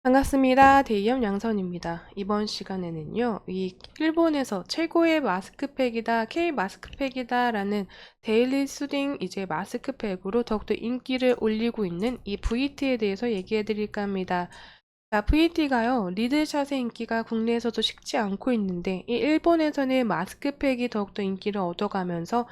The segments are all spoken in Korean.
반갑습니다. 대이업 양선입니다. 이번 시간에는요, 이 일본에서 최고의 마스크팩이다, K 마스크팩이다라는 데일리 수딩 이제 마스크팩으로 더욱더 인기를 올리고 있는 이 VT에 대해서 얘기해 드릴까 합니다. 자, VT가요, 리드샷의 인기가 국내에서도 식지 않고 있는데, 이 일본에서는 마스크팩이 더욱더 인기를 얻어가면서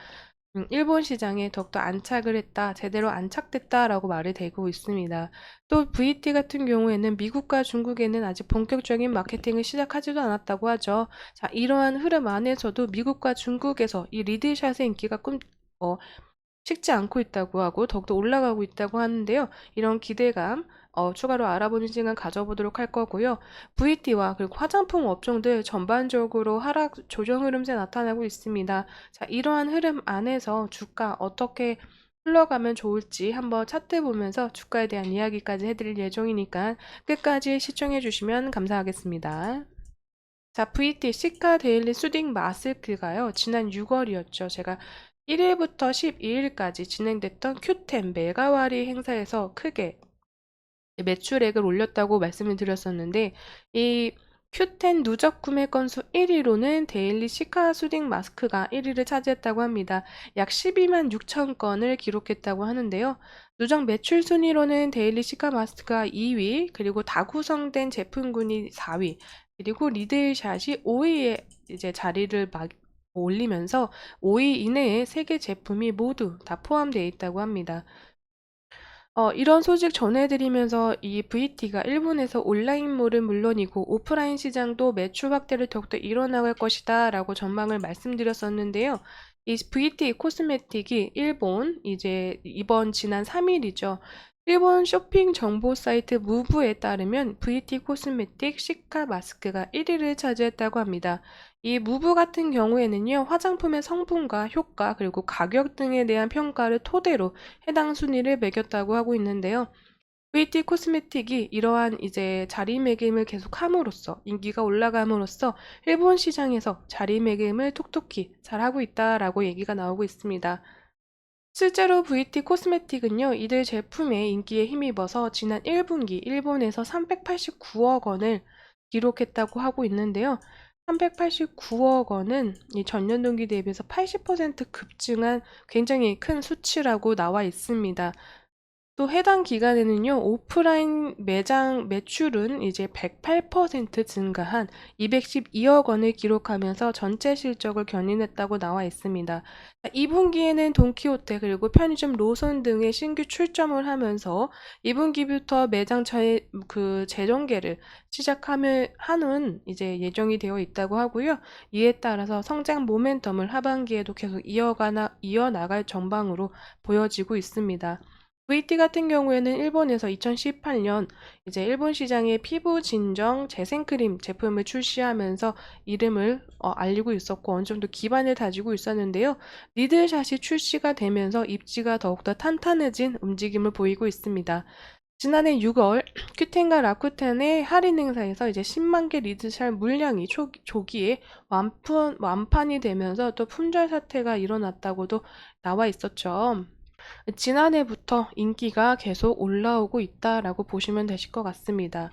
일본 시장에 더욱더 안착을 했다, 제대로 안착됐다라고 말이 되고 있습니다. 또 VT 같은 경우에는 미국과 중국에는 아직 본격적인 마케팅을 시작하지도 않았다고 하죠. 자, 이러한 흐름 안에서도 미국과 중국에서 이 리드샷의 인기가 어, 식지 않고 있다고 하고 더욱더 올라가고 있다고 하는데요. 이런 기대감 추가로 알아보는 시간 가져보도록 할 거고요. VT와 그리고 화장품 업종들 전반적으로 하락 조정 흐름세 나타나고 있습니다. 자, 이러한 흐름 안에서 주가 어떻게 흘러가면 좋을지 한번 차트 보면서 주가에 대한 이야기까지 해드릴 예정이니까 끝까지 시청해 주시면 감사하겠습니다. 자, VT 시카 데일리 수딩 마스크가요. 지난 6월이었죠. 제가 1일부터 12일까지 진행됐던 큐템 메가와리 행사에서 크게 매출액을 올렸다고 말씀을 드렸었는데, 이 큐텐 누적 구매 건수 1위로는 데일리 시카 수딩 마스크가 1위를 차지했다고 합니다. 약 12만 6천 건을 기록했다고 하는데요. 누적 매출 순위로는 데일리 시카 마스크가 2위, 그리고 다구성된 제품군이 4위, 그리고 리들샷이 5위에 이제 자리를 올리면서 5위 이내에 3개 제품이 모두 다 포함되어 있다고 합니다. 이런 소식 전해드리면서 이 VT가 일본에서 온라인몰은 물론이고 오프라인 시장도 매출 확대를 더욱더 이뤄나갈 것이다 라고 전망을 말씀드렸었는데요. 이 VT 코스메틱이 이제 이번 지난 3일이죠. 일본 쇼핑 정보 사이트 무브에 따르면 VT 코스메틱 시카 마스크가 1위를 차지했다고 합니다. 이 무브 같은 경우에는요, 화장품의 성분과 효과, 그리고 가격 등에 대한 평가를 토대로 해당 순위를 매겼다고 하고 있는데요. VT 코스메틱이 이러한 이제 자리매김을 계속함으로써 인기가 올라감으로써 일본 시장에서 자리매김을 톡톡히 잘하고 있다라고 얘기가 나오고 있습니다. 실제로 VT 코스메틱은요, 이들 제품의 인기에 힘입어서 지난 1분기 일본에서 389억 원을 기록했다고 하고 있는데요. 389억 원은 이 전년 동기 대비해서 80% 급증한 굉장히 큰 수치라고 나와 있습니다. 또 해당 기간에는요, 오프라인 매장 매출은 이제 108% 증가한 212억 원을 기록하면서 전체 실적을 견인했다고 나와 있습니다. 2분기에는 돈키호테 그리고 편의점 로손 등의 신규 출점을 하면서 2분기부터 재정계를 하는 이제 예정이 되어 있다고 하고요. 이에 따라서 성장 모멘텀을 하반기에도 계속 이어나갈 전방으로 보여지고 있습니다. VT 같은 경우에는 일본에서 2018년 이제 일본 시장에 피부 진정 재생크림 제품을 출시하면서 이름을 알리고 있었고 어느 정도 기반을 다지고 있었는데요. 리들샷이 출시가 되면서 입지가 더욱더 탄탄해진 움직임을 보이고 있습니다. 지난해 6월 큐텐과 라쿠텐의 할인 행사에서 이제 10만 개 리드샷 물량이 조기에 완판이 되면서 또 품절 사태가 일어났다고도 나와 있었죠. 지난해부터 인기가 계속 올라오고 있다라고 보시면 되실 것 같습니다.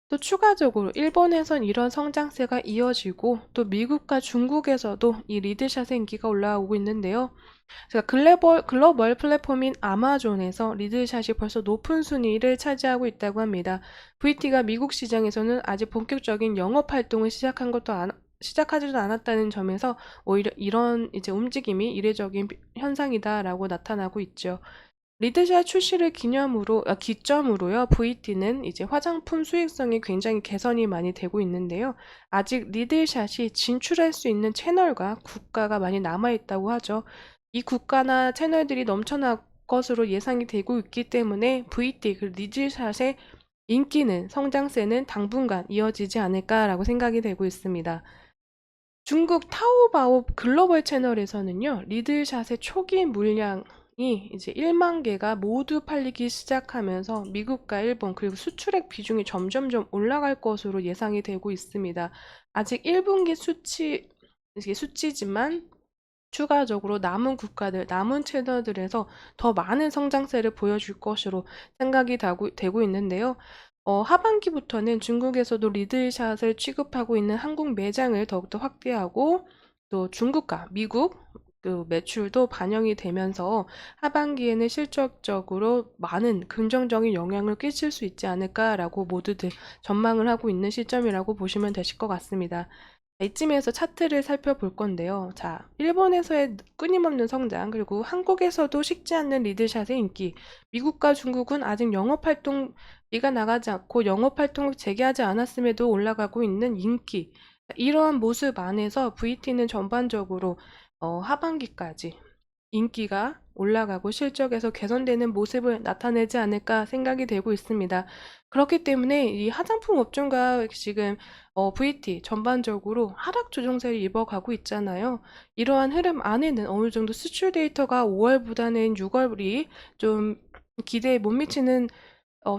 또 추가적으로 일본에선 이런 성장세가 이어지고 또 미국과 중국에서도 이 리드샷의 인기가 올라오고 있는데요. 제가 글로벌 플랫폼인 아마존에서 리드샷이 벌써 높은 순위를 차지하고 있다고 합니다. VT가 미국 시장에서는 아직 본격적인 영업 활동을 시작하지도 않았다는 점에서 오히려 이런 이제 움직임이 이례적인 현상이다라고 나타나고 있죠. 리드샷 출시를 기점으로요, VT는 이제 화장품 수익성이 굉장히 개선이 많이 되고 있는데요. 아직 리드샷이 진출할 수 있는 채널과 국가가 많이 남아있다고 하죠. 이 국가나 채널들이 넘쳐날 것으로 예상이 되고 있기 때문에 VT, 그 리드샷의 성장세는 당분간 이어지지 않을까라고 생각이 되고 있습니다. 중국 타오바오 글로벌 채널에서는요, 리들샷의 초기 물량이 이제 1만 개가 모두 팔리기 시작하면서 미국과 일본 그리고 수출액 비중이 점점점 올라갈 것으로 예상이 되고 있습니다. 아직 1분기 이게 수치지만 추가적으로 남은 채널들에서 더 많은 성장세를 보여줄 것으로 생각이 되고 있는데요. 하반기부터는 중국에서도 리들샷을 취급하고 있는 한국 매장을 더욱더 확대하고 또 중국과 미국 그 매출도 반영이 되면서 하반기에는 실질적으로 많은 긍정적인 영향을 끼칠 수 있지 않을까라고 모두들 전망을 하고 있는 시점이라고 보시면 되실 것 같습니다. 이쯤에서 차트를 살펴볼 건데요. 자, 일본에서의 끊임없는 성장, 그리고 한국에서도 식지 않는 리들샷의 인기, 미국과 중국은 아직 영업활동비가 나가지 않고 영업활동을 재개하지 않았음에도 올라가고 있는 인기, 이러한 모습 안에서 VT는 전반적으로 하반기까지 인기가 올라가고 실적에서 개선되는 모습을 나타내지 않을까 생각이 되고 있습니다. 그렇기 때문에 이 화장품 업종과 지금 VT 전반적으로 하락 조정세를 입어가고 있잖아요. 이러한 흐름 안에는 어느 정도 수출 데이터가 5월보다는 6월이 좀 기대에 못 미치는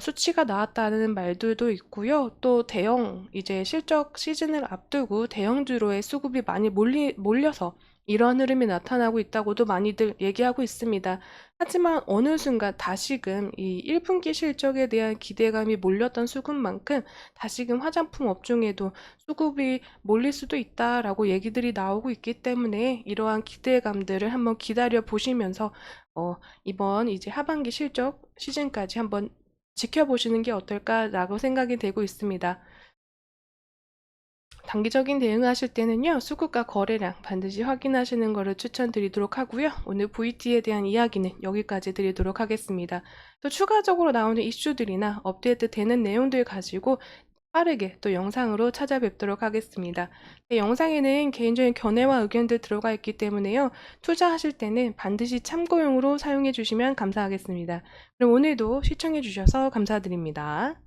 수치가 나왔다는 말들도 있고요. 또 대형 이제 실적 시즌을 앞두고 대형주로의 수급이 많이 몰려서 이런 흐름이 나타나고 있다고도 많이들 얘기하고 있습니다. 하지만 어느 순간 다시금 이 1분기 실적에 대한 기대감이 몰렸던 수급만큼 다시금 화장품 업종에도 수급이 몰릴 수도 있다라고 얘기들이 나오고 있기 때문에 이러한 기대감들을 한번 기다려 보시면서 이번 이제 하반기 실적 시즌까지 한번 지켜보시는 게 어떨까라고 생각이 되고 있습니다. 단기적인 대응하실 때는요, 수급과 거래량 반드시 확인하시는 것을 추천드리도록 하고요. 오늘 VT에 대한 이야기는 여기까지 드리도록 하겠습니다. 또 추가적으로 나오는 이슈들이나 업데이트 되는 내용들 가지고 빠르게 또 영상으로 찾아뵙도록 하겠습니다. 네, 영상에는 개인적인 견해와 의견들 들어가 있기 때문에요. 투자하실 때는 반드시 참고용으로 사용해 주시면 감사하겠습니다. 그럼 오늘도 시청해 주셔서 감사드립니다.